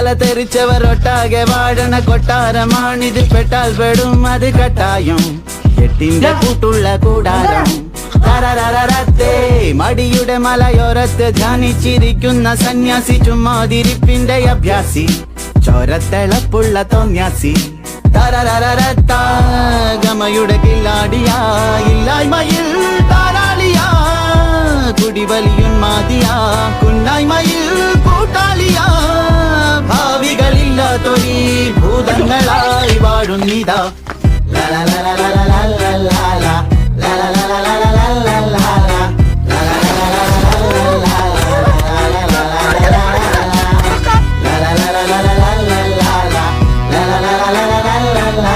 തല തെറിച്ചവരൊട്ടാകെ വാഴണ കൊട്ടാരമാണിത്. പെട്ടാൽ പെടും അത് കട്ടായം, എട്ടിന്റെ കൂട്ടുള്ള കൂടാരം. തരരരരത്തേ മടിയുടെ മലയോരത്ത് ധ്യാനിച്ചിരിക്കുന്ന സന്യാസി, ചുമ്മാതിരിപ്പിന്റെ അഭ്യാസി, ചോരത്തിളപ്പുള്ള തോന്യാസി. തരരരരത്ത ഗമയുടെ കില്ലാടിയാ, ഇല്ലായ്മയിൽ താരാളിയാ, കുടിവലിയുന്മാതിയാ, കുന്നായ്മയിൽ കൂട്ടാളിയാ. ഭാവികളില്ലാത്തൊരീ ഭൂതങ്ങളായി വാഴുന്നിതാ. ലാ ലാ ലാ ലാ ലാ ലാ ലാ ലാ.